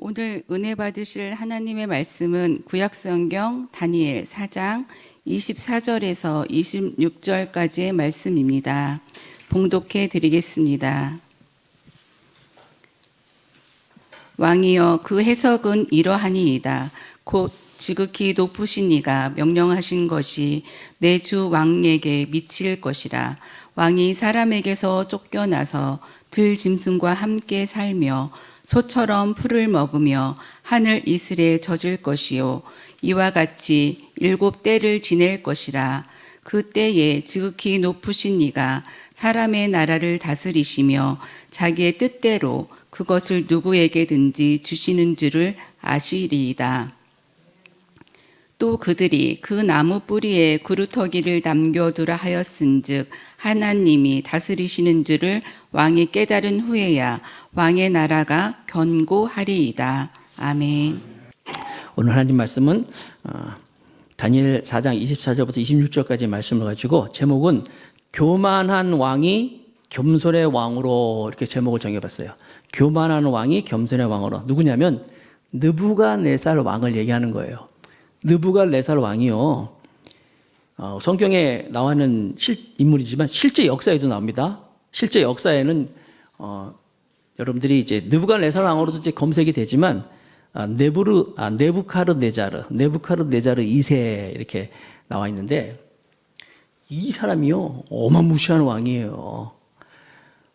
오늘 은혜 받으실 하나님의 말씀은 구약성경 다니엘 4장 24절에서 26절까지의 말씀입니다. 봉독해 드리겠습니다. 왕이여, 그 해석은 이러하니이다. 곧 지극히 높으신 이가 명령하신 것이 내 주 왕에게 미칠 것이라. 왕이 사람에게서 쫓겨나서 들짐승과 함께 살며 소처럼 풀을 먹으며 하늘 이슬에 젖을 것이요, 이와 같이 7때를 지낼 것이라. 그 때에 지극히 높으신 이가 사람의 나라를 다스리시며 자기의 뜻대로 그것을 누구에게든지 주시는 줄을 아시리이다. 또 그들이 그 나무 뿌리에 그루터기를 남겨두라 하였은즉 하나님이 다스리시는 줄을 왕이 깨달은 후에야 왕의 나라가 견고하리이다. 아멘. 오늘 하나님 말씀은 다니엘 4장 24절부터 26절까지 말씀을 가지고 제목은 교만한 왕이 겸손의 왕으로 이렇게 제목을 정해봤어요. 교만한 왕이 겸손의 왕으로. 누구냐면 느부갓네살 왕을 얘기하는 거예요. 느부갓네살 왕이요, 성경에 나와는 인물이지만 실제 역사에도 나옵니다. 실제 역사에는 여러분들이 이제 느부갓네살 왕으로도 이제 검색이 되지만 네부카르네자르 2세 이렇게 나와 있는데, 이 사람이요 어마무시한 왕이에요.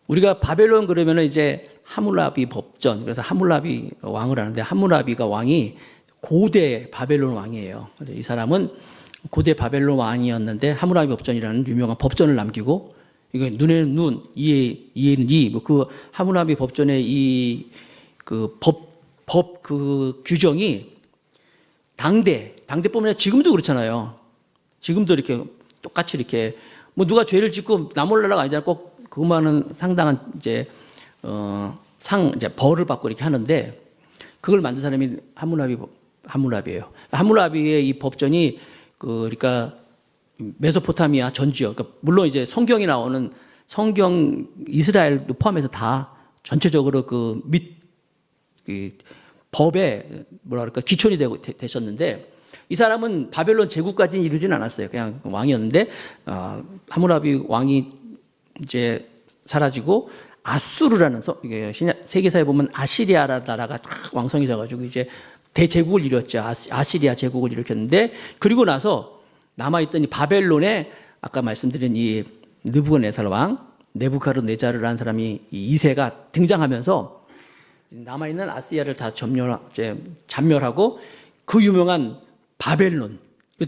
우리가 바벨론 그러면은 이제 하물라비 법전, 그래서 하물라비 왕을 하는데, 하물라비가 왕이 고대 바벨론 왕이에요. 이 사람은 고대 바벨론 왕이었는데 하물라비 법전이라는 유명한 법전을 남기고, 이거 눈에는 눈, 이에는 이, 뭐 그 하물라비 법전의 이 그 법 그 규정이 당대뿐만 지금도 그렇잖아요. 지금도 이렇게 똑같이 이렇게 뭐 누가 죄를 짓고 나몰라라가 아니잖아. 꼭 그것만은 상당한 이제 이제 벌을 받고 이렇게 하는데, 그걸 만든 사람이 하물라비예요. 하물라비의 이 법전이 그러니까 메소포타미아 전 지역, 그러니까 물론 이제 성경이 나오는 성경 이스라엘도 포함해서 다 전체적으로 그 법에 뭐랄까 기촌이 되셨는데, 이 사람은 바벨론 제국까지는 이르지는 않았어요. 그냥 왕이었는데 하물라비 왕이 이제 사라지고 아수르라는 세계사에 보면 아시리아라는 나라가 딱 왕성해져가지고 이제 대제국을 이뤘죠. 아시리아 제국을 일으켰는데, 그리고 나서 남아있던 이 바벨론에 아까 말씀드린 이 느부갓네살 왕 네부카르네자르라는 사람이 이 2세가 등장하면서 남아있는 아시아를 다 잔멸하고 그 유명한 바벨론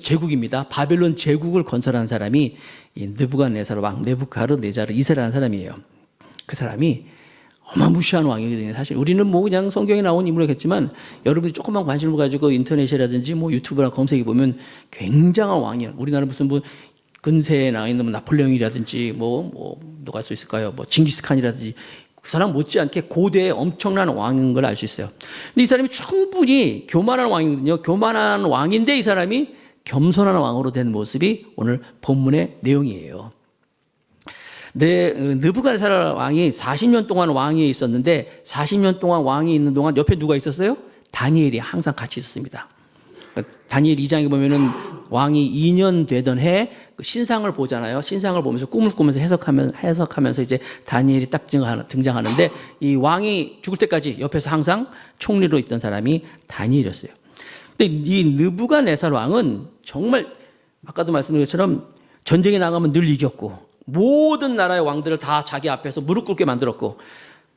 제국입니다. 바벨론 제국을 건설한 사람이 이 느부갓네살 왕 네부카르네자르 2세라는 사람이에요. 그 사람이 어마무시한 왕이거든요. 사실 우리는 뭐 그냥 성경에 나온 인물이겠지만, 여러분이 조금만 관심을 가지고 인터넷이라든지 뭐 유튜브나 검색해 보면 굉장한 왕이에요. 우리나라 무슨 뭐 근세에 나와 있는 나폴레옹이라든지 뭐 누가 할 수 있을까요? 뭐 징기스칸이라든지, 그 사람 못지않게 고대의 엄청난 왕인 걸 알 수 있어요. 근데 이 사람이 충분히 교만한 왕이거든요. 교만한 왕인데 이 사람이 겸손한 왕으로 된 모습이 오늘 본문의 내용이에요. 느부갓네살 왕이 40년 동안 왕위에 있었는데, 40년 동안 왕이 있는 동안 옆에 누가 있었어요? 다니엘이 항상 같이 있었습니다. 다니엘 2장에 보면은 왕이 2년 되던 해에 신상을 보잖아요. 신상을 보면서 꿈을 꾸면서 해석하면서 이제 다니엘이 딱 등장하는데, 이 왕이 죽을 때까지 옆에서 항상 총리로 있던 사람이 다니엘이었어요. 근데 이 느부갓네살 왕은 정말 아까도 말씀드린 것처럼 전쟁에 나가면 늘 이겼고, 모든 나라의 왕들을 다 자기 앞에서 무릎 꿇게 만들었고,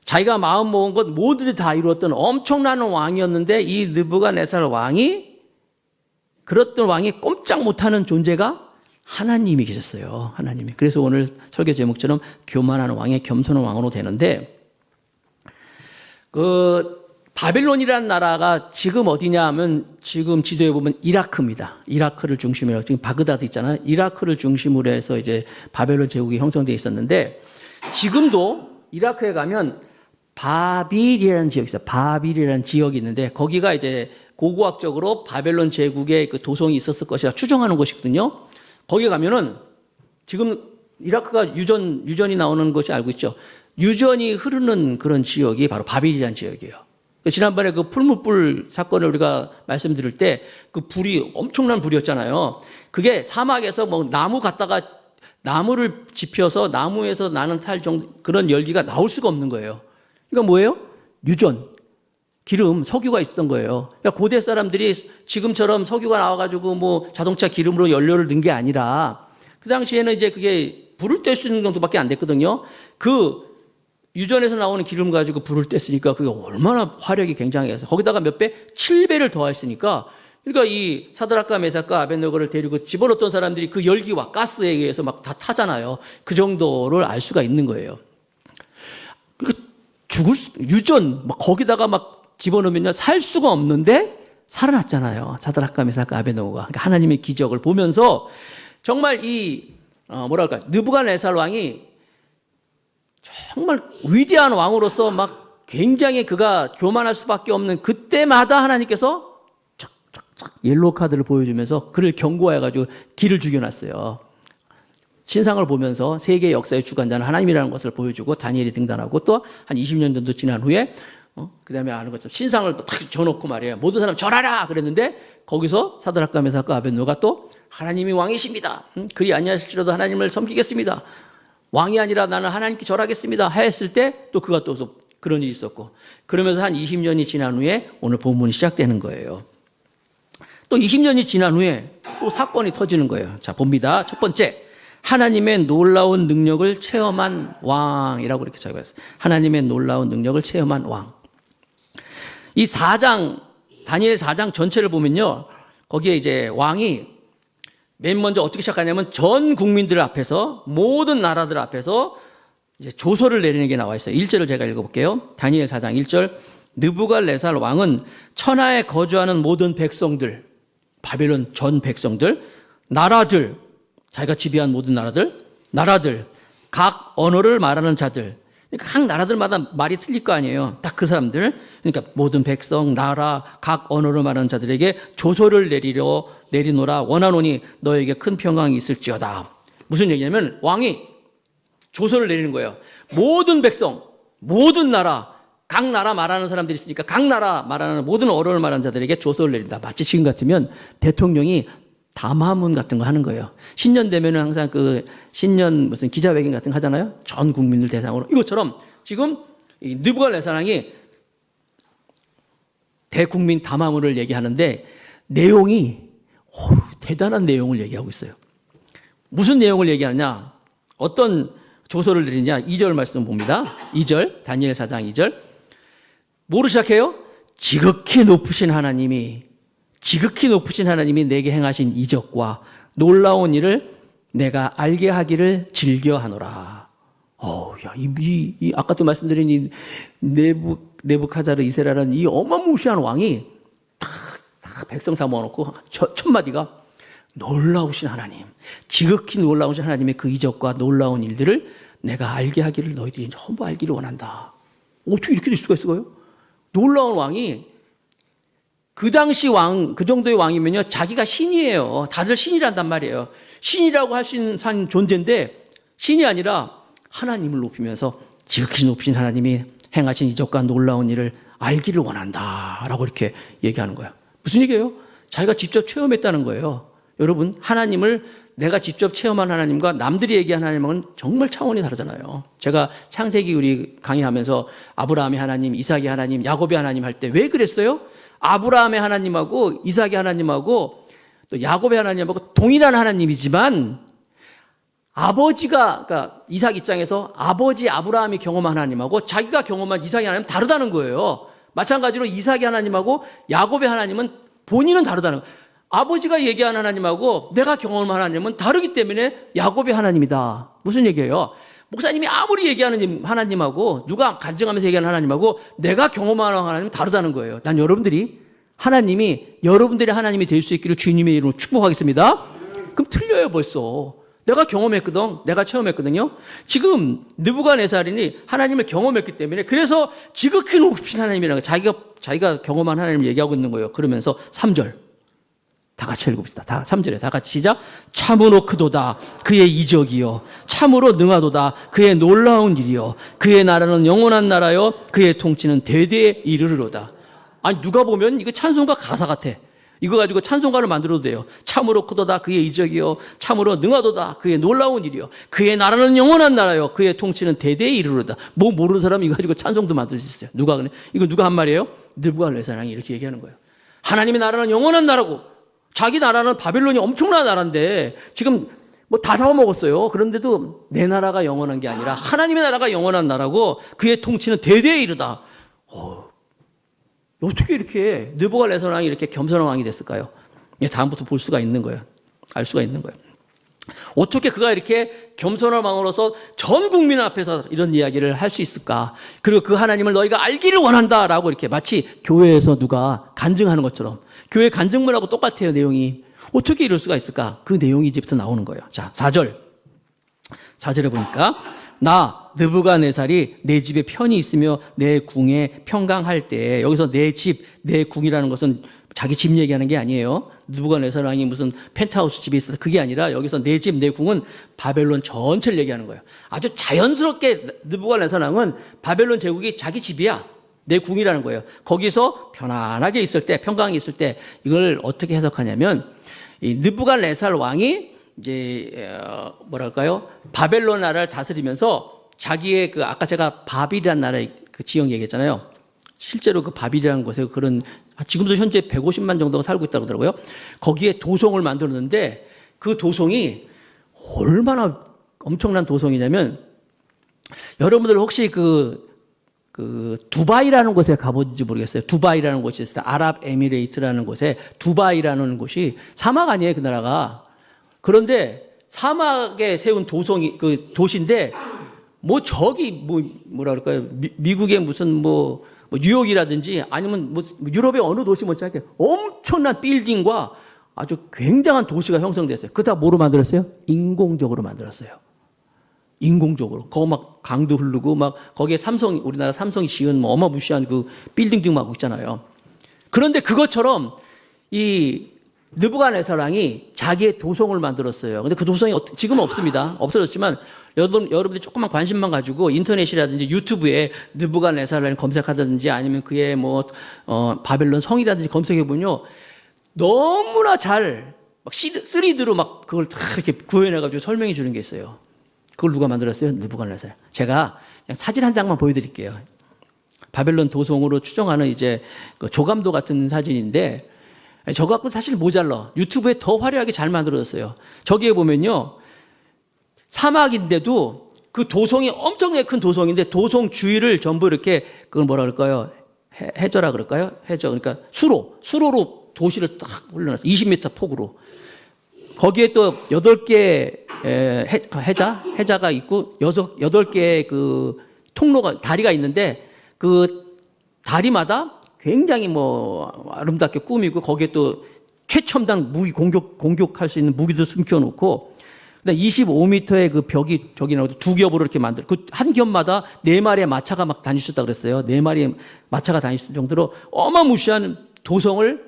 자기가 마음 먹은 것 모두들 다 이루었던 엄청난 왕이었는데, 이 느부갓네살 왕이, 그랬던 왕이 꼼짝 못하는 존재가 하나님이 계셨어요. 하나님이. 그래서 오늘 설교 제목처럼 교만한 왕의 겸손한 왕으로 되는데, 바벨론이라는 나라가 지금 어디냐 하면, 지금 지도에 보면 이라크입니다. 이라크를 중심으로, 지금 바그다드 있잖아요. 이라크를 중심으로 해서 이제 바벨론 제국이 형성되어 있었는데, 지금도 이라크에 가면 바빌이라는 지역이 있어요. 바빌이라는 지역이 있는데, 거기가 이제 고고학적으로 바벨론 제국의 그 도성이 있었을 것이라 추정하는 곳이거든요. 거기 가면은 지금 이라크가 유전이 나오는 것이 알고 있죠. 유전이 흐르는 그런 지역이 바로 바빌이라는 지역이에요. 지난번에 그 풀무불 사건을 우리가 말씀드릴 때 그 불이 엄청난 불이었잖아요. 그게 사막에서 뭐 나무 갖다가 나무를 지펴서 나무에서 나는 탈 정도 그런 열기가 나올 수가 없는 거예요. 그러니까 뭐예요? 유전, 기름, 석유가 있었던 거예요. 그러니까 고대 사람들이 지금처럼 석유가 나와가지고 뭐 자동차 기름으로 연료를 넣은 게 아니라 그 당시에는 이제 그게 불을 뗄 수 있는 정도밖에 안 됐거든요. 그 유전에서 나오는 기름 가지고 불을 뗐으니까 그게 얼마나 화력이 굉장해서 거기다가 몇 배? 7배를 더했으니까 그러니까 이 사드락과 메삭과 아벳네고를 데리고 집어넣었던 사람들이 그 열기와 가스에 의해서 막 다 타잖아요. 그 정도를 알 수가 있는 거예요. 그러니까 유전 막 거기다가 막 집어넣으면요 살 수가 없는데 살아났잖아요. 사드락과 메삭과 아벳네고가. 그러니까 하나님의 기적을 보면서 정말 이 뭐랄까 느부갓네살 왕이 정말 위대한 왕으로서 막 굉장히 그가 교만할 수밖에 없는 그때마다 하나님께서 옐로우 카드를 보여주면서 그를 경고해가지고 길을 죽여놨어요. 신상을 보면서 세계 역사의 주관자는 하나님이라는 것을 보여주고 다니엘이 등단하고 또 한 20년 정도 지난 후에 그 다음에 아는 것처럼 신상을 딱 져놓고 말이에요. 모든 사람 절하라 그랬는데 거기서 사드락과 메삭과 아벳네고가 또 하나님이 왕이십니다. 그리 아니하실지라도 하나님을 섬기겠습니다. 왕이 아니라 나는 하나님께 절하겠습니다. 했을 때 또 그가 또 그런 일이 있었고 그러면서 한 20년이 지난 후에 오늘 본문이 시작되는 거예요. 또 20년이 지난 후에 또 사건이 터지는 거예요. 자, 봅니다. 첫 번째, 하나님의 놀라운 능력을 체험한 왕이라고 이렇게 적어있어요. 하나님의 놀라운 능력을 체험한 왕. 이 4장, 다니엘 4장 전체를 보면요. 거기에 이제 왕이 맨 먼저 어떻게 시작하냐면 전 국민들 앞에서 모든 나라들 앞에서 이제 조서를 내리는 게 나와 있어요. 1절을 제가 읽어볼게요. 다니엘 4장 1절. 느부갓네살 왕은 천하에 거주하는 모든 백성들, 바벨론 전 백성들, 나라들, 자기가 지배한 모든 나라들, 각 언어를 말하는 자들, 그러니까 각 나라들마다 말이 틀릴 거 아니에요. 딱 그 사람들, 그러니까 모든 백성, 나라, 각 언어를 말하는 자들에게 조서를 내리노라 원하노니 너에게 큰 평강이 있을지어다. 무슨 얘기냐면 왕이 조서를 내리는 거예요. 모든 백성, 모든 나라, 각 나라 말하는 사람들이 있으니까 각 나라 말하는 모든 언어를 말하는 자들에게 조서를 내린다. 마치 지금 같으면 대통령이 담화문 같은 거 하는 거예요. 신년 되면은 항상 그 신년 무슨 기자회견 같은 거 하잖아요. 전 국민을 대상으로. 이것처럼 지금 이 느부갓네살 왕이 대국민 담화문을 얘기하는데 내용이 대단한 내용을 얘기하고 있어요. 무슨 내용을 얘기하느냐? 어떤 조서를 내리냐? 2절 말씀 봅니다. 2절, 다니엘 4장 2절. 뭐로 시작해요? 지극히 높으신 하나님이 내게 행하신 이적과 놀라운 일을 내가 알게 하기를 즐겨하노라. 아까도 말씀드린 이 네부갓네살 이세라는 이 어마무시한 왕이 다 백성 삼아놓고 첫 마디가 놀라우신 하나님, 지극히 놀라우신 하나님의 그 이적과 놀라운 일들을 내가 알게 하기를 너희들이 전부 알기를 원한다. 어떻게 이렇게 될 수가 있어요? 놀라운 왕이 그 당시 왕, 그 정도의 왕이면요, 자기가 신이에요. 다들 신이란단 말이에요. 신이라고 할 수 있는 존재인데, 신이 아니라 하나님을 높이면서 지극히 높으신 하나님이 행하신 이적과 놀라운 일을 알기를 원한다. 라고 이렇게 얘기하는 거예요. 무슨 얘기예요? 자기가 직접 체험했다는 거예요. 여러분, 하나님을 내가 직접 체험한 하나님과 남들이 얘기한 하나님은 정말 차원이 다르잖아요. 제가 창세기 우리 강의하면서 아브라함의 하나님, 이삭의 하나님, 야곱의 하나님 할 때 왜 그랬어요? 아브라함의 하나님하고 이삭의 하나님하고 또 야곱의 하나님하고 동일한 하나님이지만 아버지가, 그러니까 이삭 입장에서 아버지 아브라함이 경험한 하나님하고 자기가 경험한 이삭의 하나님은 다르다는 거예요. 마찬가지로 이삭의 하나님하고 야곱의 하나님은 본인은 다르다는 거예요. 아버지가 얘기한 하나님하고 내가 경험한 하나님은 다르기 때문에 야곱의 하나님이다. 무슨 얘기예요? 목사님이 아무리 얘기하는 하나님하고 누가 간증하면서 얘기하는 하나님하고 내가 경험하는 하나님은 다르다는 거예요. 난 여러분들이 여러분들이 하나님이 될 수 있기를 주님의 이름으로 축복하겠습니다. 그럼 틀려요 벌써. 내가 경험했거든. 내가 체험했거든요. 지금 느부갓네살이 하나님을 경험했기 때문에 그래서 지극히 높으신 하나님이라는 거 자기가 경험한 하나님을 얘기하고 있는 거예요. 그러면서 3절 다 같이 읽읍시다. 3절에 다 같이 시작. 참으로 크도다 그의 이적이요 참으로 능하도다 그의 놀라운 일이요 그의 나라는 영원한 나라요 그의 통치는 대대에 이르르로다. 아니 누가 보면 이거 찬송가 가사 같아. 이거 가지고 찬송가를 만들어도 돼요. 참으로 크도다 그의 이적이요 참으로 능하도다 그의 놀라운 일이요 그의 나라는 영원한 나라요 그의 통치는 대대에 이르르다. 뭐 모르는 사람이 이거 가지고 찬송도 만들 수 있어요. 누가 그래? 이거 누가 한 말이에요? 느부갓네살이 이렇게 얘기하는 거예요. 하나님의 나라는 영원한 나라고 자기 나라는 바벨론이 엄청난 나라인데 지금 뭐 다 잡아먹었어요. 그런데도 내 나라가 영원한 게 아니라 하나님의 나라가 영원한 나라고 그의 통치는 대대에 이르다. 어떻게 이렇게 느부갓네살 왕이 이렇게 겸손한 왕이 됐을까요? 다음부터 볼 수가 있는 거예요. 알 수가 있는 거예요. 어떻게 그가 이렇게 겸손한 왕으로서 전 국민 앞에서 이런 이야기를 할 수 있을까? 그리고 그 하나님을 너희가 알기를 원한다라고 이렇게 마치 교회에서 누가 간증하는 것처럼 교회 간증문하고 똑같아요, 내용이. 어떻게 이럴 수가 있을까? 그 내용이 이제부터 나오는 거예요. 자, 4절에 보니까 나 느부갓네살이 내 집에 편히 있으며 내 궁에 평강할 때, 여기서 내 집, 내 궁이라는 것은 자기 집 얘기하는 게 아니에요. 느부갓네살 왕이 무슨 펜트하우스 집에 있어서 그게 아니라 여기서 내 집, 내 궁은 바벨론 전체를 얘기하는 거예요. 아주 자연스럽게 느부갓네살 왕은 바벨론 제국이 자기 집이야. 내 궁이라는 거예요. 거기서 편안하게 있을 때, 평강히 있을 때 이걸 어떻게 해석하냐면 이 느부갓네살 왕이 이제 뭐랄까요? 바벨론 나라를 다스리면서 자기의 그 아까 제가 바빌이라는 나라의 그 지역 얘기했잖아요. 실제로 그 바빌이라는 곳에 그런 지금도 현재 150만 정도가 살고 있다고 하더라고요. 거기에 도성을 만들었는데 그 도성이 얼마나 엄청난 도성이냐면 여러분들 혹시 그 두바이라는 곳에 가본지 모르겠어요. 두바이라는 곳이 있어요. 아랍에미레이트라는 곳에 두바이라는 곳이 사막 아니에요, 그 나라가. 그런데 사막에 세운 도성이 그 도시인데 뭐 저기 뭐라 그럴까요? 미국의 무슨 뭐 뉴욕이라든지 아니면 뭐 유럽의 어느 도시 못지않게 엄청난 빌딩과 아주 굉장한 도시가 형성됐어요. 그거 다 뭐로 만들었어요? 인공적으로 만들었어요. 인공적으로. 거기 막 강도 흐르고 막 거기에 우리나라 삼성이 지은 뭐 어마무시한 그 빌딩 막 있잖아요. 그런데 그것처럼 이 느부갓네살 왕이 자기의 도성을 만들었어요. 근데 그 도성이 지금은 없습니다. 없어졌지만 여러분들이 조금만 관심만 가지고 인터넷이라든지 유튜브에 느부갓네살을 검색하든지 아니면 그의 바벨론 성이라든지 검색해보면요. 너무나 잘 막 3D로 막 그걸 다 이렇게 구현해가지고 설명해 주는 게 있어요. 그걸 누가 만들었어요? 느부갓네살. 제가 그냥 사진 한 장만 보여드릴게요. 바벨론 도성으로 추정하는 이제 그 조감도 같은 사진인데 저 갖고 사실 모자라. 유튜브에 더 화려하게 잘 만들어졌어요. 저기에 보면요. 사막인데도 그 도성이 엄청나게 큰 도성인데 도성 주위를 전부 이렇게 그걸 뭐라 그럴까요? 해저라 그럴까요? 해저. 그러니까 수로로 도시를 딱 올려놨어요. 20m 폭으로. 거기에 또 8개 해자가 있고 8개의 그 다리가 있는데 그 다리마다 굉장히 아름답게 꾸미고 거기에 또 최첨단 무기 공격할 수 있는 무기도 숨겨놓고 25m의 그 벽이 저기 나오고 2겹으로 이렇게 만들. 그 한 겹마다 4마리의 마차가 막 다닐 수 있다 그랬어요. 4마리의 마차가 다닐 수 있을 정도로 어마무시한 도성을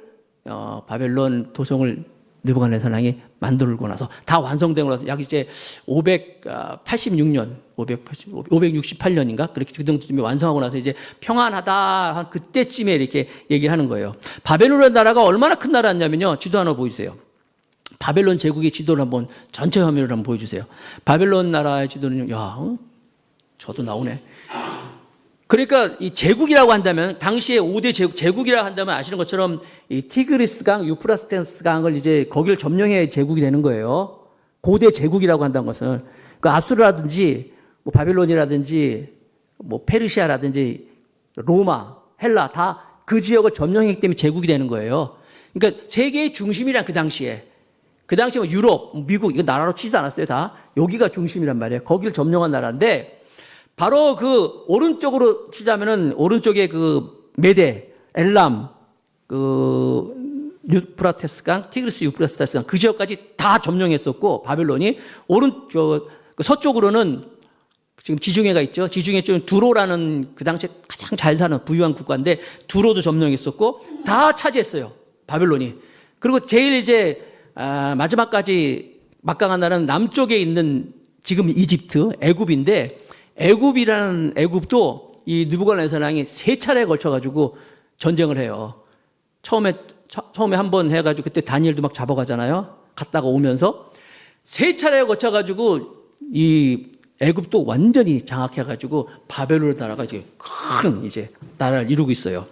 바벨론 도성을 느부갓네살 왕이 만들고 나서 다 완성되고 나서 약 이제 568년인가 그렇게 그 정도쯤에 완성하고 나서 이제 평안하다 한 그때쯤에 이렇게 얘기하는 거예요. 바벨론 나라가 얼마나 큰 나라였냐면요. 지도 하나 보여주세요. 바벨론 제국의 지도를 한번 전체 화면을 한번 보여주세요. 바벨론 나라의 지도는 저도 나오네. 그러니까 이 제국이라고 한다면 당시에 5대 제국이라고 한다면 아시는 것처럼 이 티그리스 강, 유프라테스 강을 이제 거기를 점령해야 제국이 되는 거예요. 고대 제국이라고 한다는 것은 그 아수르라든지 바빌론이라든지 페르시아라든지 로마, 헬라 다 그 지역을 점령했기 때문에 제국이 되는 거예요. 그러니까 세계의 중심이란 그 당시에 유럽, 미국 이거 나라로 치지 않았어요. 다 여기가 중심이란 말이에요. 거기를 점령한 나라인데. 바로 그 오른쪽으로 치자면은 오른쪽에 그 메데, 엘람, 그 유프라테스 강, 티그리스 유프라테스 강 그 지역까지 다 점령했었고 바벨론이 그 서쪽으로는 지금 지중해가 있죠. 지중해 쪽은 두로라는 그 당시에 가장 잘 사는 부유한 국가인데 두로도 점령했었고 다 차지했어요. 바벨론이. 그리고 제일 이제 마지막까지 막강한 나라는 남쪽에 있는 지금 이집트, 애굽인데 애굽도 이 느부갓네살 왕이 3차례에 걸쳐가지고 전쟁을 해요. 처음에 한 번 해가지고 그때 다니엘도 막 잡아가잖아요. 갔다가 오면서 3차례 거쳐가지고 이 애굽도 완전히 장악해가지고 바벨론 나라가 이제 큰 이제 나라를 이루고 있어요.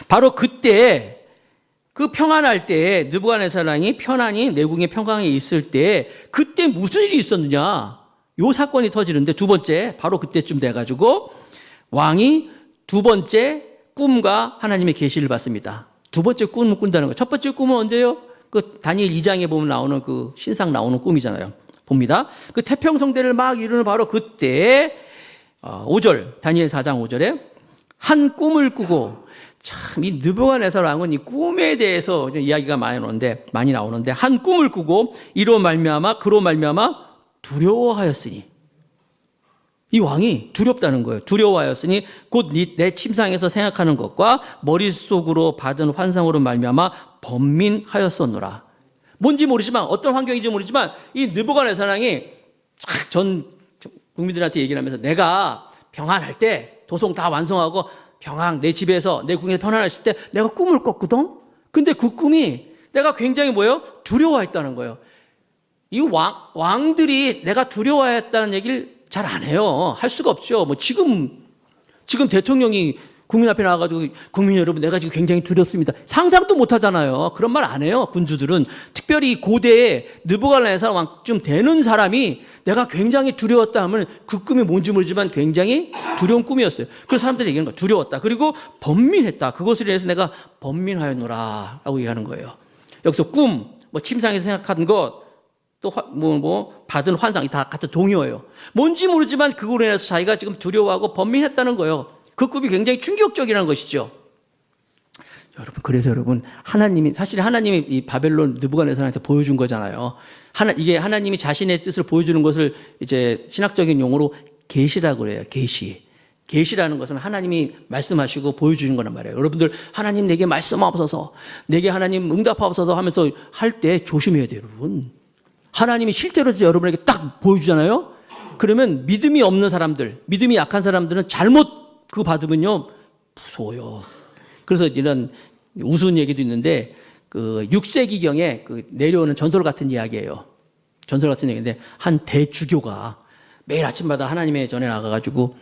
바로 그때 그 평안할 때 느부갓네살이 편안히 내궁의 평강에 있을 때 그때 무슨 일이 있었느냐? 요 사건이 터지는데 두 번째 바로 그때쯤 돼가지고 왕이 두 번째 꿈과 하나님의 계시를 받습니다. 두 번째 꿈을 꾼다는 거예요. 첫 번째 꿈은 언제요? 그 다니엘 2장에 보면 나오는 그 신상 나오는 꿈이잖아요. 봅니다. 그 태평성대를 막 이루는 바로 그때 5절 다니엘 4장 5절에 한 꿈을 꾸고 참 이 느부갓네살 왕은 이 꿈에 대해서 이야기가 많이 나오는데 한 꿈을 꾸고 그로 말미암아 두려워하였으니 이 왕이 두렵다는 거예요. 두려워하였으니 곧 내 침상에서 생각하는 것과 머릿속으로 받은 환상으로 말미암아 번민하였었노라. 뭔지 모르지만 어떤 환경인지 모르지만 이 느부갓네살 왕이 전 국민들한테 얘기를 하면서 내가 평안할 때 도성 다 완성하고 평안 내 집에서 내 궁에서 편안했을 때 내가 꿈을 꿨거든. 근데 그 꿈이 내가 굉장히 뭐예요? 두려워했다는 거예요. 이 왕들이 내가 두려워했다는 얘기를 잘 안 해요. 할 수가 없죠. 뭐 지금 대통령이 국민 앞에 나와가지고 국민 여러분 내가 지금 굉장히 두렵습니다. 상상도 못 하잖아요. 그런 말 안 해요. 군주들은. 특별히 고대에 느부갓네살 왕쯤 되는 사람이 내가 굉장히 두려웠다 하면 그 꿈이 뭔지 모르지만 굉장히 두려운 꿈이었어요. 그래서 사람들이 얘기하는 거예요. 두려웠다. 그리고 번민했다. 그것을 위해서 내가 번민하였노라 라고 얘기하는 거예요. 여기서 꿈, 뭐 침상에서 생각한 것, 또 받은 환상이 다 같은 동요예요. 뭔지 모르지만 그걸로 인해서 자기가 지금 두려워하고 번민했다는 거예요. 그 꿈이 굉장히 충격적이라는 것이죠. 그래서 여러분 사실 하나님이 이 바벨론 느부갓네살한테 보여준 거잖아요. 이게 하나님이 자신의 뜻을 보여주는 것을 이제 신학적인 용어로 계시라고 그래요. 계시라는 것은 하나님이 말씀하시고 보여주는 거란 말이에요. 여러분들 하나님 내게 말씀하옵소서, 내게 하나님 응답하옵소서 하면서 할 때 조심해야 돼요, 여러분. 하나님이 실제로 여러분에게 딱 보여주잖아요. 그러면 믿음이 없는 사람들, 믿음이 약한 사람들은 잘못 그거 받으면요 무서워요. 그래서 이런 우스운 얘기도 있는데 그 6세기경에 그 내려오는 전설 같은 이야기예요. 전설 같은 얘기인데 한 대주교가 매일 아침마다 하나님의 전에 나가가지고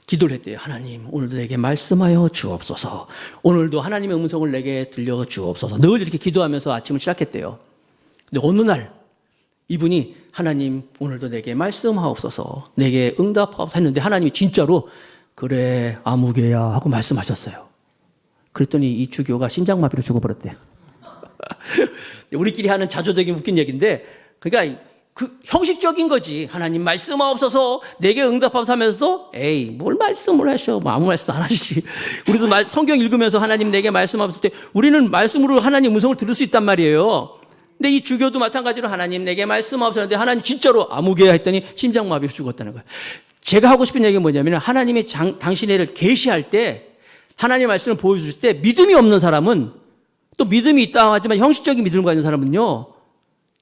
기도를 했대요. 하나님 오늘도 내게 말씀하여 주옵소서. 오늘도 하나님의 음성을 내게 들려 주옵소서. 늘 이렇게 기도하면서 아침을 시작했대요. 근데 어느 날 이분이 하나님 오늘도 내게 말씀하옵소서, 내게 응답하옵소서 했는데 하나님이 진짜로 그래 아무개야 하고 말씀하셨어요. 그랬더니 이 주교가 심장마비로 죽어버렸대요. 우리끼리 하는 자조적인 웃긴 얘기인데 그러니까 그 형식적인 거지. 하나님 말씀하옵소서 내게 응답하옵소서 하면서 에이 뭘 말씀을 하셔. 뭐 아무 말씀도 안 하시지. 우리도 성경 읽으면서 하나님 내게 말씀하옵소서 때 우리는 말씀으로 하나님 음성을 들을 수 있단 말이에요. 근데 이 주교도 마찬가지로 하나님 내게 말씀하옵소서 하는데 하나님 진짜로 아무개야 했더니 심장마비로 죽었다는 거예요. 제가 하고 싶은 얘기는 뭐냐면 하나님이 당신의 계시할 때 하나님의 말씀을 보여줄 때 믿음이 없는 사람은 또 믿음이 있다 하지만 형식적인 믿음을 가진 사람은요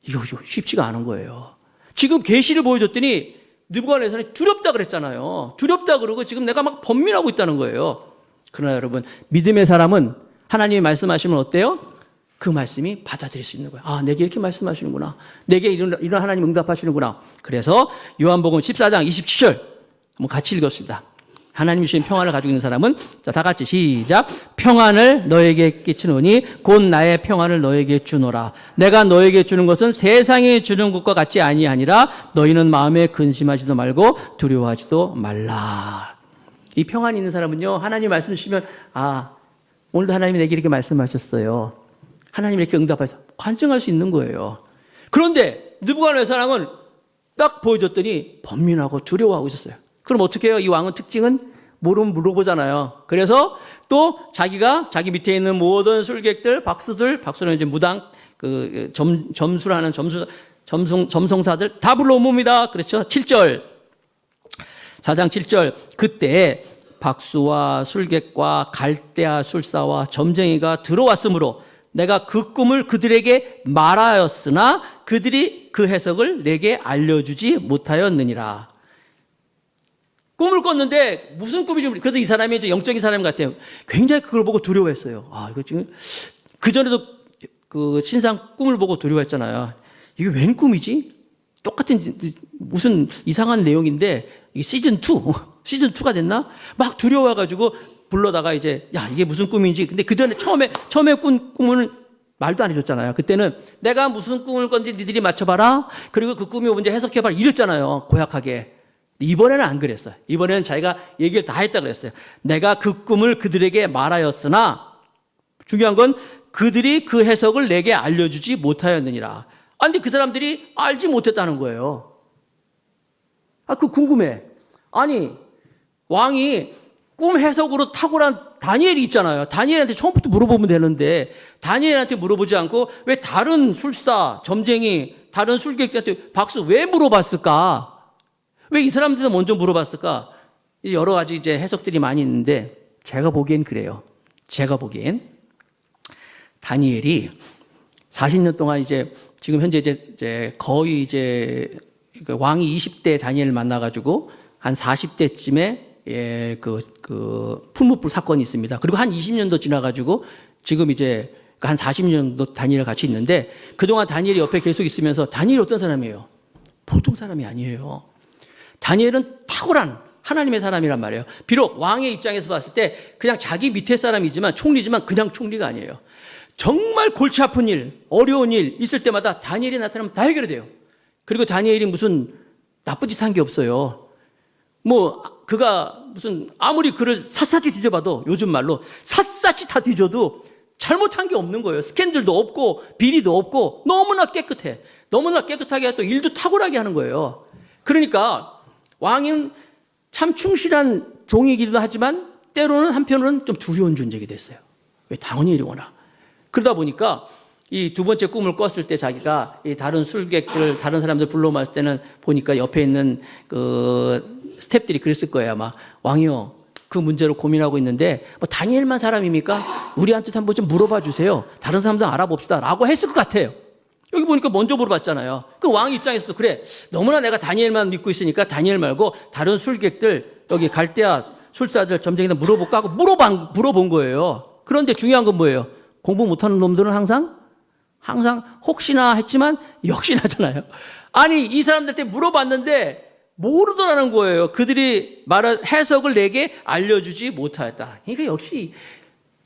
이거 쉽지가 않은 거예요. 지금 계시를 보여줬더니 느부갓네살이 두렵다 그랬잖아요. 두렵다 그러고 지금 내가 막 번민하고 있다는 거예요. 그러나 여러분 믿음의 사람은 하나님이 말씀하시면 어때요? 그 말씀이 받아들일 수 있는 거예요. 아, 내게 이렇게 말씀하시는구나. 내게 이런 하나님 응답하시는구나. 그래서 요한복음 14장 27절 한번 같이 읽었습니다. 하나님 주신 평안을 가지고 있는 사람은 자, 다 같이 시작. 평안을 너에게 끼치노니 곧 나의 평안을 너에게 주노라. 내가 너에게 주는 것은 세상에 주는 것과 같지 아니하니라. 너희는 마음에 근심하지도 말고 두려워하지도 말라. 이 평안이 있는 사람은요 하나님 말씀 주시면 아 오늘도 하나님이 내게 이렇게 말씀하셨어요. 하나님이 이렇게 응답하셔서 관증할 수 있는 거예요. 그런데 느부갓네살은 딱 보여줬더니 번민하고 두려워하고 있었어요. 그럼 어떻게 해요? 이 왕은 특징은 모르면 물어보잖아요. 그래서 또 자기 밑에 있는 모든 술객들, 박수는 이제 무당, 점수라는 점성사들 다 불러옵니다. 그렇죠? 7절. 4장 7절. 그때 박수와 술객과 갈대아 술사와 점쟁이가 들어왔으므로 내가 그 꿈을 그들에게 말하였으나 그들이 그 해석을 내게 알려주지 못하였느니라. 꿈을 꿨는데 무슨 꿈인지 그래서 이 사람이 이제 영적인 사람 같아요. 굉장히 그걸 보고 두려워했어요. 이거 지금 그 전에도 그 신상 꿈을 보고 두려워했잖아요. 이게 웬 꿈이지? 똑같은 무슨 이상한 내용인데 이게 시즌 2가 됐나? 막 두려워가지고 불러다가 이제 야 이게 무슨 꿈인지. 근데 그 전에 처음에 꾼 꿈은 말도 안 해줬잖아요. 그때는 내가 무슨 꿈을 꿨는지 니들이 맞춰봐라. 그리고 그 꿈이 뭔지 해석해봐라. 이랬잖아요. 고약하게. 이번에는 안 그랬어요. 이번에는 자기가 얘기를 다 했다 그랬어요. 내가 그 꿈을 그들에게 말하였으나 중요한 건 그들이 그 해석을 내게 알려주지 못하였느니라. 근데 그 사람들이 알지 못했다는 거예요. 그거 궁금해. 아니, 왕이 꿈 해석으로 탁월한 다니엘이 있잖아요. 다니엘한테 처음부터 물어보면 되는데 다니엘한테 물어보지 않고 왜 다른 술사, 점쟁이, 다른 술객들한테 박수 왜 물어봤을까? 왜 이 사람들한테 먼저 물어봤을까? 여러 가지 이제 해석들이 많이 있는데 제가 보기엔 그래요. 제가 보기엔 다니엘이 40년 동안 이제 지금 현재 이제 거의 이제 왕이 20대 다니엘을 만나가지고 한 40대쯤에 그 풀무불 사건이 있습니다. 그리고 한 20년도 지나가지고 지금 이제 한 40년도 다니엘 같이 있는데 그동안 다니엘이 옆에 계속 있으면서 다니엘이 어떤 사람이에요? 보통 사람이 아니에요. 다니엘은 탁월한 하나님의 사람이란 말이에요. 비록 왕의 입장에서 봤을 때 그냥 자기 밑에 사람이지만 총리지만 그냥 총리가 아니에요. 정말 골치 아픈 일, 어려운 일 있을 때마다 다니엘이 나타나면 다 해결이 돼요. 그리고 다니엘이 무슨 나쁜 짓 한 게 없어요. 그가 무슨 아무리 그를 샅샅이 뒤져봐도 요즘 말로 샅샅이 다 뒤져도 잘못한 게 없는 거예요. 스캔들도 없고 비리도 없고 너무나 깨끗해. 너무나 깨끗하게 또 일도 탁월하게 하는 거예요. 그러니까 왕은 참 충실한 종이기도 하지만 때로는 한편으로는 좀 두려운 존재가 됐어요. 왜? 당연히 이러거나. 그러다 보니까 이 두 번째 꿈을 꿨을 때 자기가 이 다른 술객들, 다른 사람들 불러봤을 때는 보니까 옆에 있는 그 스탭들이 그랬을 거예요. 아마 왕이요, 그 문제로 고민하고 있는데 다니엘만 사람입니까? 우리한테 한번 좀 물어봐 주세요. 다른 사람도 알아봅시다. 라고 했을 것 같아요. 여기 보니까 먼저 물어봤잖아요. 그 왕 입장에서도 그래. 너무나 내가 다니엘만 믿고 있으니까 다니엘 말고 다른 술객들, 여기 갈대아 술사들, 점쟁이들 물어볼까 하고 물어본 거예요. 그런데 중요한 건 뭐예요? 공부 못하는 놈들은 항상 혹시나 했지만 역시나잖아요. 아니, 이 사람들한테 물어봤는데 모르더라는 거예요. 그들이 말한 해석을 내게 알려주지 못하였다. 그러니까 역시.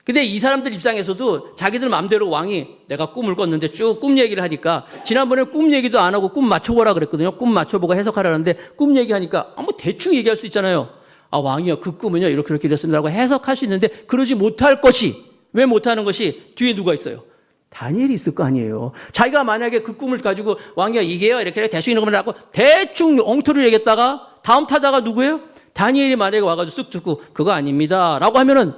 근데 이 사람들 입장에서도 자기들 마음대로 왕이 내가 꿈을 꿨는데 쭉 꿈 얘기를 하니까 지난번에 꿈 얘기도 안 하고 꿈 맞춰보라 그랬거든요. 꿈 맞춰보고 해석하라는데 꿈 얘기하니까 대충 얘기할 수 있잖아요. 왕이요, 그 꿈은요 이렇게 됐습니다라고 해석할 수 있는데 그러지 못할 것이, 왜 못하는 것이 뒤에 누가 있어요? 다니엘이 있을 거 아니에요. 자기가 만약에 그 꿈을 가지고 왕이야 이게요 이렇게 대충 이런 거라고 대충 엉터리를 얘기했다가 다음 타자가 누구예요? 다니엘이 만약에 와가지고 쓱 듣고 그거 아닙니다 라고 하면은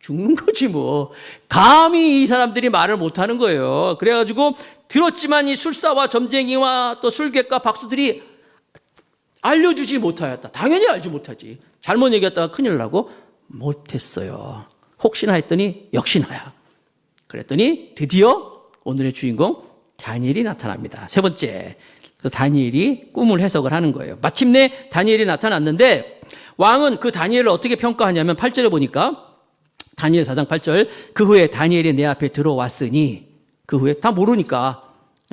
죽는 거지 뭐. 감히 이 사람들이 말을 못하는 거예요. 그래가지고 들었지만 이 술사와 점쟁이와 또 술객과 박수들이 알려주지 못하였다. 당연히 알지 못하지. 잘못 얘기했다가 큰일 나고 못했어요. 혹시나 했더니 역시나야. 그랬더니 드디어 오늘의 주인공 다니엘이 나타납니다. 세 번째, 다니엘이 꿈을 해석을 하는 거예요. 마침내 다니엘이 나타났는데 왕은 그 다니엘을 어떻게 평가하냐면 8절에 보니까 다니엘 4장 8절, 그 후에 다니엘이 내 앞에 들어왔으니, 그 후에 다 모르니까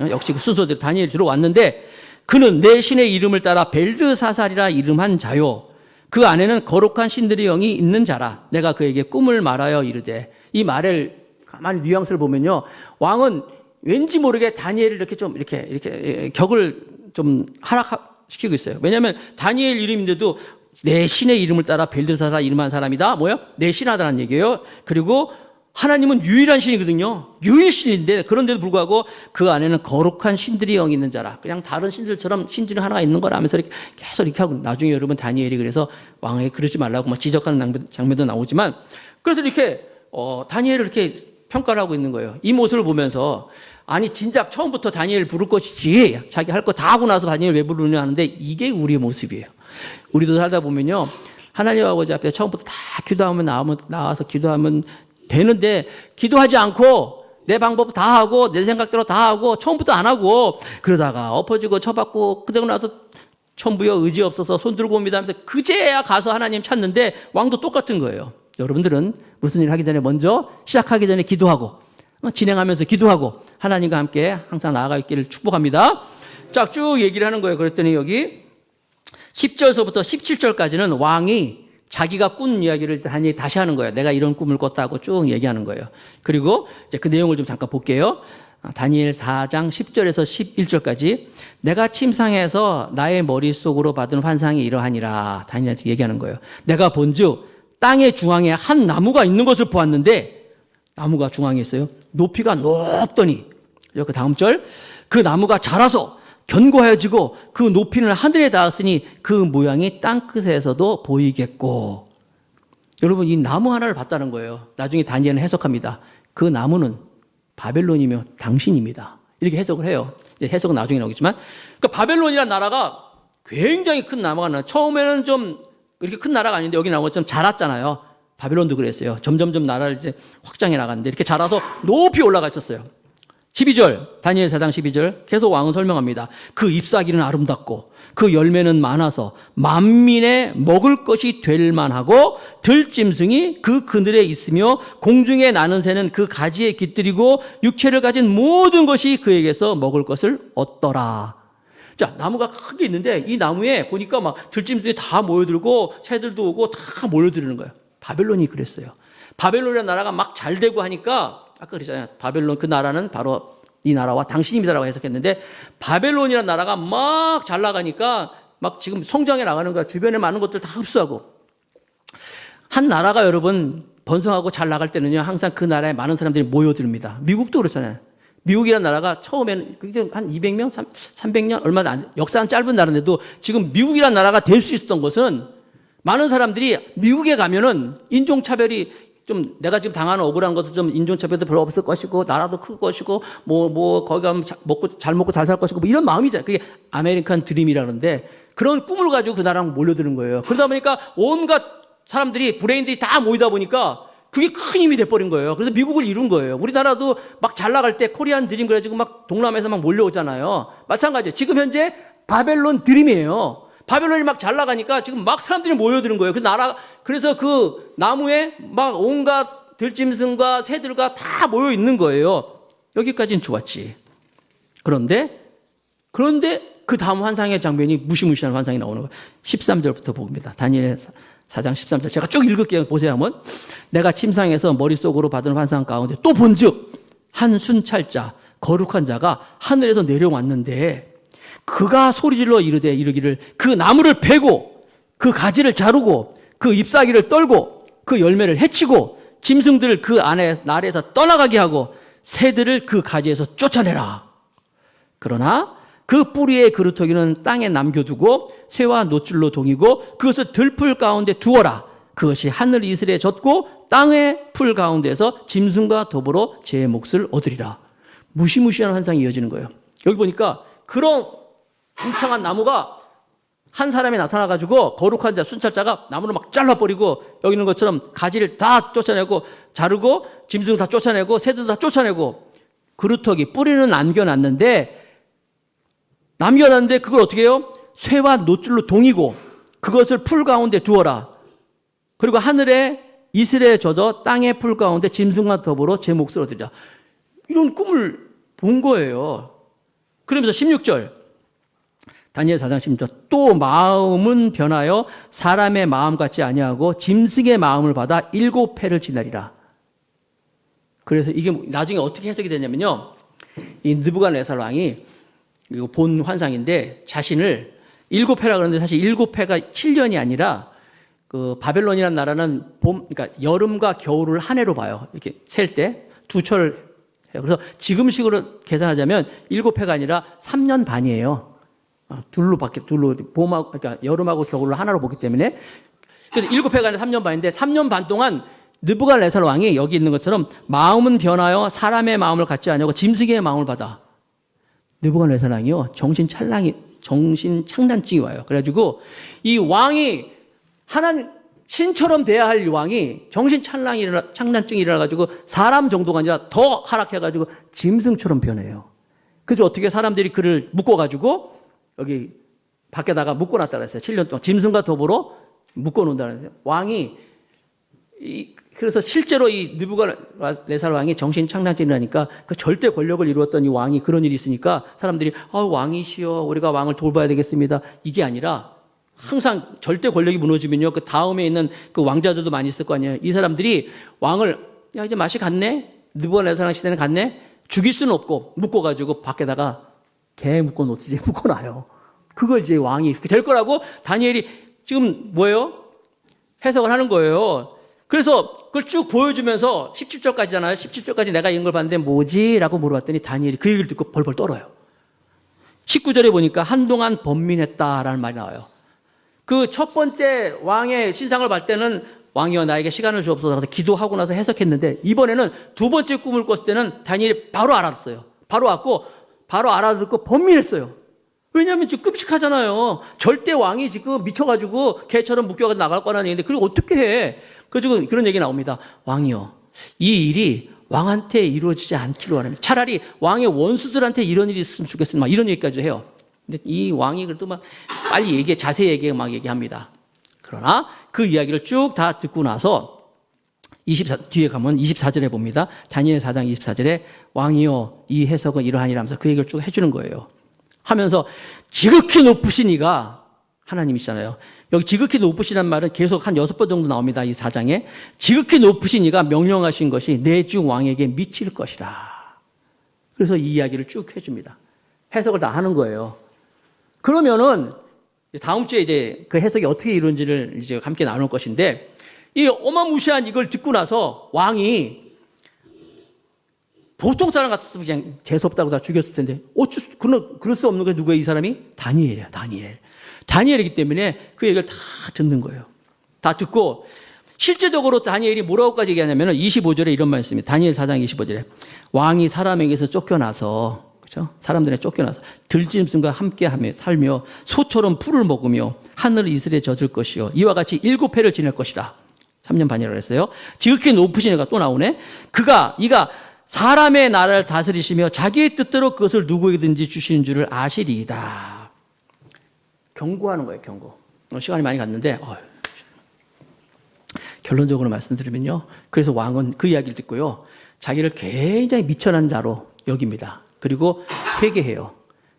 역시 그 순서대로 다니엘이 들어왔는데 그는 내 신의 이름을 따라 벨드사살이라 이름한 자요, 그 안에는 거룩한 신들의 영이 있는 자라. 내가 그에게 꿈을 말하여 이르되. 이 말을 가만히 뉘앙스를 보면요, 왕은 왠지 모르게 다니엘을 이렇게 격을 좀 하락시키고 있어요. 왜냐하면 다니엘 이름인데도 내 신의 이름을 따라 벨드사살 이름한 사람이다. 뭐요? 내 신하다는 얘기예요. 그리고 하나님은 유일한 신이거든요. 유일신인데 그런데도 불구하고 그 안에는 거룩한 신들이 영이 있는 자라. 그냥 다른 신들처럼 신들이 하나가 있는 거라 하면서 이렇게 계속 이렇게 하고, 나중에 여러분 다니엘이 그래서 왕에게 그러지 말라고 막 지적하는 장면도 나오지만, 그래서 이렇게 다니엘을 이렇게 평가를 하고 있는 거예요. 이 모습을 보면서 아니 진작 처음부터 다니엘 부를 것이지, 자기 할 거 다 하고 나서 다니엘 왜 부르냐 하는데 이게 우리의 모습이에요. 우리도 살다 보면요, 하나님 아버지 앞에 처음부터 다 기도하면 나와서 기도하면 되는데 기도하지 않고 내 방법 다 하고 내 생각대로 다 하고 처음부터 안 하고 그러다가 엎어지고 쳐받고 그러고 나서 천부여 의지 없어서 손 들고 옵니다 하면서 그제야 가서 하나님 찾는데 왕도 똑같은 거예요. 여러분들은 무슨 일 하기 전에 먼저 시작하기 전에 기도하고 진행하면서 기도하고 하나님과 함께 항상 나아가 있기를 축복합니다. 자, 쭉 얘기를 하는 거예요. 그랬더니 여기 10절서부터 17절까지는 왕이 자기가 꾼 이야기를 다시 하는 거예요. 내가 이런 꿈을 꿨다고 쭉 얘기하는 거예요. 그리고 이제 그 내용을 좀 잠깐 볼게요. 다니엘 4장 10절에서 11절까지 내가 침상에서 나의 머릿속으로 받은 환상이 이러하니라. 다니엘한테 얘기하는 거예요. 내가 본즉 땅의 중앙에 한 나무가 있는 것을 보았는데 나무가 중앙에 있어요. 높이가 높더니 그 다음 절 그 나무가 자라서 견고해지고 그 높이는 하늘에 닿았으니 그 모양이 땅끝에서도 보이겠고. 여러분 이 나무 하나를 봤다는 거예요. 나중에 다니엘은 해석합니다. 그 나무는 바벨론이며 당신입니다. 이렇게 해석을 해요. 이제 해석은 나중에 나오겠지만 그러니까 바벨론이라는 나라가 굉장히 큰 나무가 나요. 처음에는 좀 이렇게 큰 나라가 아닌데 여기 나온 것처럼 자랐잖아요. 바벨론도 그랬어요. 점점점 나라를 이제 확장해 나갔는데 이렇게 자라서 높이 올라가 있었어요. 12절, 다니엘 4장 12절 계속 왕은 설명합니다. 그 잎사귀는 아름답고 그 열매는 많아서 만민의 먹을 것이 될 만하고 들짐승이 그 그늘에 있으며 공중에 나는 새는 그 가지에 깃들이고 육체를 가진 모든 것이 그에게서 먹을 것을 얻더라. 자, 나무가 크게 있는데 이 나무에 보니까 막 들짐승이 다 모여들고 새들도 오고 다 모여드는 거예요. 바벨론이 그랬어요. 바벨론이라는 나라가 막 잘 되고 하니까 아까 그랬잖아요. 바벨론 그 나라는 바로 이 나라와 당신입니다라고 해석했는데 바벨론이라는 나라가 막 잘 나가니까 막 지금 성장해 나가는 거야. 주변에 많은 것들 다 흡수하고. 한 나라가 여러분 번성하고 잘 나갈 때는요. 항상 그 나라에 많은 사람들이 모여듭니다. 미국도 그렇잖아요. 미국이라는 나라가 처음에는 한 200명, 300년 얼마 역사는 짧은 나라인데도 지금 미국이라는 나라가 될 수 있었던 것은 많은 사람들이 미국에 가면은 인종차별이 좀 내가 지금 당하는 억울한 것도 좀 인종차별도 별로 없을 것이고 나라도 클 것이고 거기 가면 먹고 잘 살 것이고 뭐 이런 마음이잖아요. 그게 아메리칸 드림이라는데 그런 꿈을 가지고 그 나라랑 몰려드는 거예요. 그러다 보니까 온갖 사람들이 브레인들이 다 모이다 보니까 그게 큰 힘이 돼버린 거예요. 그래서 미국을 이룬 거예요. 우리나라도 막 잘 나갈 때 코리안 드림 그래가지고 막 동남아에서 막 몰려오잖아요. 마찬가지예요. 지금 현재 바벨론 드림이에요. 바벨론이 막 잘 나가니까 지금 막 사람들이 모여드는 거예요. 그래서 그 나무에 막 온갖 들짐승과 새들과 다 모여 있는 거예요. 여기까지는 좋았지. 그런데 그 다음 환상의 장면이 무시무시한 환상이 나오는 거예요. 13절부터 봅니다. 다니엘 4장 13절. 제가 쭉 읽을게요. 보세요 한번. 내가 침상에서 머릿속으로 받은 환상 가운데 또 본즉 한 순찰자 거룩한 자가 하늘에서 내려왔는데 그가 소리질러 이르기를 그 나무를 베고 그 가지를 자르고 그 잎사귀를 떨고 그 열매를 해치고 짐승들을 그 아래에서 떠나가게 하고 새들을 그 가지에서 쫓아내라. 그러나 그 뿌리의 그루터기는 땅에 남겨두고 새와 노줄로 동이고 그것을 들풀 가운데 두어라. 그것이 하늘 이슬에 젖고 땅의 풀 가운데서 짐승과 더불어 제 몫을 얻으리라. 무시무시한 환상이 이어지는 거예요. 여기 보니까 그런 웅창한 나무가 한 사람이 나타나가지고 거룩한 자, 순찰자가 나무를 막 잘라버리고 여기 있는 것처럼 가지를 다 쫓아내고 자르고 짐승 다 쫓아내고 새들 다 쫓아내고 그루터기 뿌리는 남겨놨는데 그걸 어떻게 해요? 쇠와 노줄로 동이고 그것을 풀 가운데 두어라. 그리고 하늘에 이슬에 젖어 땅의 풀 가운데 짐승과 더불어 제 몫을 얻으리라. 이런 꿈을 본 거예요. 그러면서 16절 다니엘 4장 16절 또 마음은 변하여 사람의 마음 같지 아니하고 짐승의 마음을 받아 7회를 지나리라. 그래서 이게 나중에 어떻게 해석이 되냐면요. 이 느부갓네살 왕이 이거 본 환상인데 자신을 7회라 그러는데 사실 7회가 7년이 아니라 그 바벨론이라는 나라는 그러니까 여름과 겨울을 한 해로 봐요. 이렇게 셀 때 두 철을 해요. 그래서 지금식으로 계산하자면 7회가 아니라 3년 반이에요. 둘로 그러니까 여름하고 겨울을 하나로 보기 때문에 그래서 7회가 아니라 3년 반인데 3년 반 동안 느부갓네살 왕이 여기 있는 것처럼 마음은 변하여 사람의 마음을 갖지 아니하고 짐승의 마음을 받아. 느부갓네살 왕이요 정신 창난증이 와요. 그래가지고 이 왕이 하나님 신처럼 돼야 할 이 왕이 정신 창난증이 일어나가지고 사람 정도가 아니라 더 하락해가지고 짐승처럼 변해요. 그래서 어떻게 사람들이 그를 묶어가지고 여기 밖에다가 묶어놨다 그랬어요. 7년 동안 짐승과 더불어 묶어놓는다는 거예요. 왕이 그래서 실제로 이 느부갓네살 왕이 정신 창작질이라니까 그 절대 권력을 이루었던 이 왕이 그런 일이 있으니까 사람들이 왕이시여 우리가 왕을 돌봐야 되겠습니다. 이게 아니라 항상 절대 권력이 무너지면요 그 다음에 있는 그 왕자들도 많이 있을 거 아니에요. 이 사람들이 왕을 야 이제 맛이 갔네. 느부갓네살 시대는 갔네. 죽일 수는 없고 묶어가지고 밖에다가 개 묶어놓듯이 묶어놔요. 그걸 이제 왕이 그렇게 될 거라고 다니엘이 지금 뭐예요? 해석을 하는 거예요. 그래서 그걸 쭉 보여주면서 17절까지잖아요. 17절까지 내가 이런 걸 봤는데 뭐지? 라고 물어봤더니 다니엘이 그 얘기를 듣고 벌벌 떨어요. 19절에 보니까 한동안 번민했다라는 말이 나와요. 그 첫 번째 왕의 신상을 봤을 때는 왕이여 나에게 시간을 주옵소서 해서 기도하고 나서 해석했는데 이번에는 두 번째 꿈을 꿨을 때는 다니엘이 바로 알았어요. 바로 왔고 바로 알아듣고 번민했어요. 왜냐하면 지금 끔찍하잖아요. 절대 왕이 지금 미쳐가지고 개처럼 묶여가지고 나갈 거라는 얘기인데 그걸 어떻게 해? 그래서 그런 얘기 나옵니다. 왕이요. 이 일이 왕한테 이루어지지 않기로 하랍니다. 차라리 왕의 원수들한테 이런 일이 있으면 좋겠습니다. 막 이런 얘기까지 해요. 근데 이 왕이 그래도 막 빨리 자세히 막 얘기합니다. 그러나 그 이야기를 쭉 다 듣고 나서 뒤에 가면 24절에 봅니다. 다니엘 4장 24절에 왕이요 이 해석은 이러하니라면서 그 얘기를 쭉 해주는 거예요. 하면서 지극히 높으신 이가 하나님이시잖아요. 여기 지극히 높으시란 말은 계속 한 6번 정도 나옵니다. 이 4장에. 지극히 높으신 이가 명령하신 것이 내 주 왕에게 미칠 것이라. 그래서 이 이야기를 쭉 해줍니다. 해석을 다 하는 거예요. 그러면은 다음 주에 이제 그 해석이 어떻게 이루어지는지를 이제 함께 나눌 것인데 이 어마무시한 이걸 듣고 나서 왕이 보통 사람 같았으면 그냥 재수없다고 다 죽였을 텐데 그럴 수 없는 게 누구예요? 이 사람이? 다니엘이야. 다니엘이기 때문에 그 얘기를 다 듣는 거예요. 다 듣고 실제적으로 다니엘이 뭐라고까지 얘기하냐면 25절에 이런 말씀입니다. 다니엘 4장 25절에 왕이 사람에게서 쫓겨나서 그렇죠? 사람들에 쫓겨나서 들짐승과 함께하며 살며 소처럼 풀을 먹으며 하늘을 이슬에 젖을 것이요 이와 같이 7회를 지낼 것이라. 3년 반이라고 했어요. 지극히 높으신 이가 또 나오네. 이가 사람의 나라를 다스리시며 자기의 뜻대로 그것을 누구에게든지 주시는 줄을 아시리이다. 경고하는 거예요. 경고. 시간이 많이 갔는데 결론적으로 말씀드리면요. 그래서 왕은 그 이야기를 듣고요. 자기를 굉장히 미천한 자로 여깁니다. 그리고 회개해요.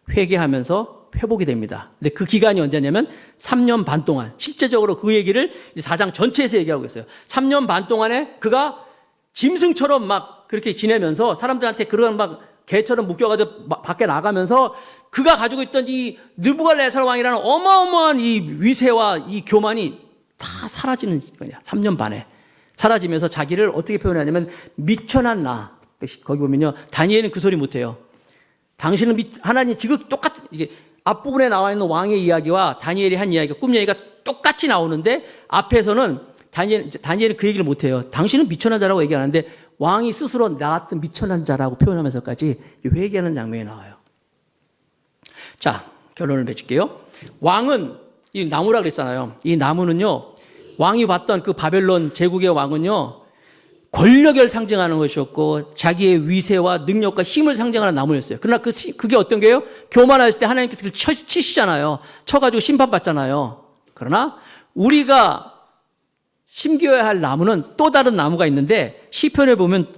회개하면서 회복이 됩니다. 근데 그 기간이 언제냐면 3년 반 동안 실제적으로 그 얘기를 4장 전체에서 얘기하고 있어요. 3년 반 동안에 그가 짐승처럼 막 그렇게 지내면서 사람들한테 그런 막 개처럼 묶여가지고 밖에 나가면서 그가 가지고 있던 이 느부갓네살 왕이라는 어마어마한 이 위세와 이 교만이 다 사라지는 거냐. 3년 반에 사라지면서 자기를 어떻게 표현하냐면 미천한 나. 거기 보면요. 다니엘은 그 소리 못해요. 당신은 하나님 지금 똑같은 이게 앞부분에 나와 있는 왕의 이야기와 다니엘이 한 이야기가 꿈 얘기가 똑같이 나오는데 앞에서는 다니엘은 그 얘기를 못해요. 당신은 미천한 자라고 얘기하는데 왕이 스스로 나 같은 미천한 자라고 표현하면서까지 회개하는 장면이 나와요. 자, 결론을 맺을게요. 왕은 이 나무라 그랬잖아요. 이 나무는요, 왕이 봤던 그 바벨론 제국의 왕은요, 권력을 상징하는 것이었고 자기의 위세와 능력과 힘을 상징하는 나무였어요. 그러나 그게 어떤 게요? 교만했을 때 하나님께서 그걸 치시잖아요. 쳐가지고 심판받잖아요. 그러나 우리가 심겨야 할 나무는 또 다른 나무가 있는데 시편에 보면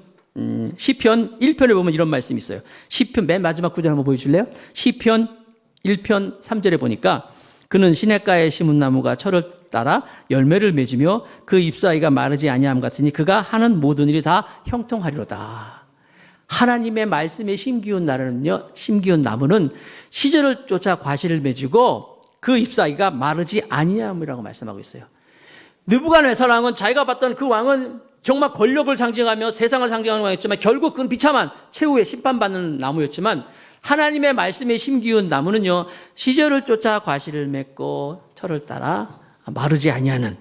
시편 1편에 보면 이런 말씀이 있어요. 시편 맨 마지막 구절 한번 보여줄래요? 시편 1편 3절에 보니까 그는 시냇가에 심은 나무가 철을 따라 열매를 맺으며 그 잎사귀가 마르지 아니함 같으니 그가 하는 모든 일이 다 형통하리로다. 하나님의 말씀에 심기운 나무는 시절을 쫓아 과실을 맺고 그 잎사귀가 마르지 아니함이라고 말씀하고 있어요. 느부갓네살 왕은 자기가 봤던 그 왕은 정말 권력을 상징하며 세상을 상징하는 왕이었지만 결국 그건 비참한 최후의 심판받는 나무였지만 하나님의 말씀에 심기운 나무는요, 시절을 쫓아 과실을 맺고 철을 따라 마르지 아니하는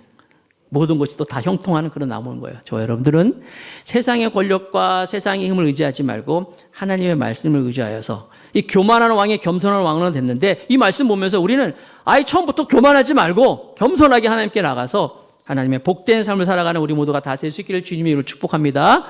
모든 것이 또 다 형통하는 그런 나무인 거예요. 저 여러분들은 세상의 권력과 세상의 힘을 의지하지 말고 하나님의 말씀을 의지하여서 이 교만한 왕이 겸손한 왕은 됐는데 이 말씀 보면서 우리는 아예 처음부터 교만하지 말고 겸손하게 하나님께 나가서 하나님의 복된 삶을 살아가는 우리 모두가 다 될 수 있기를 주님의 이름으로 축복합니다.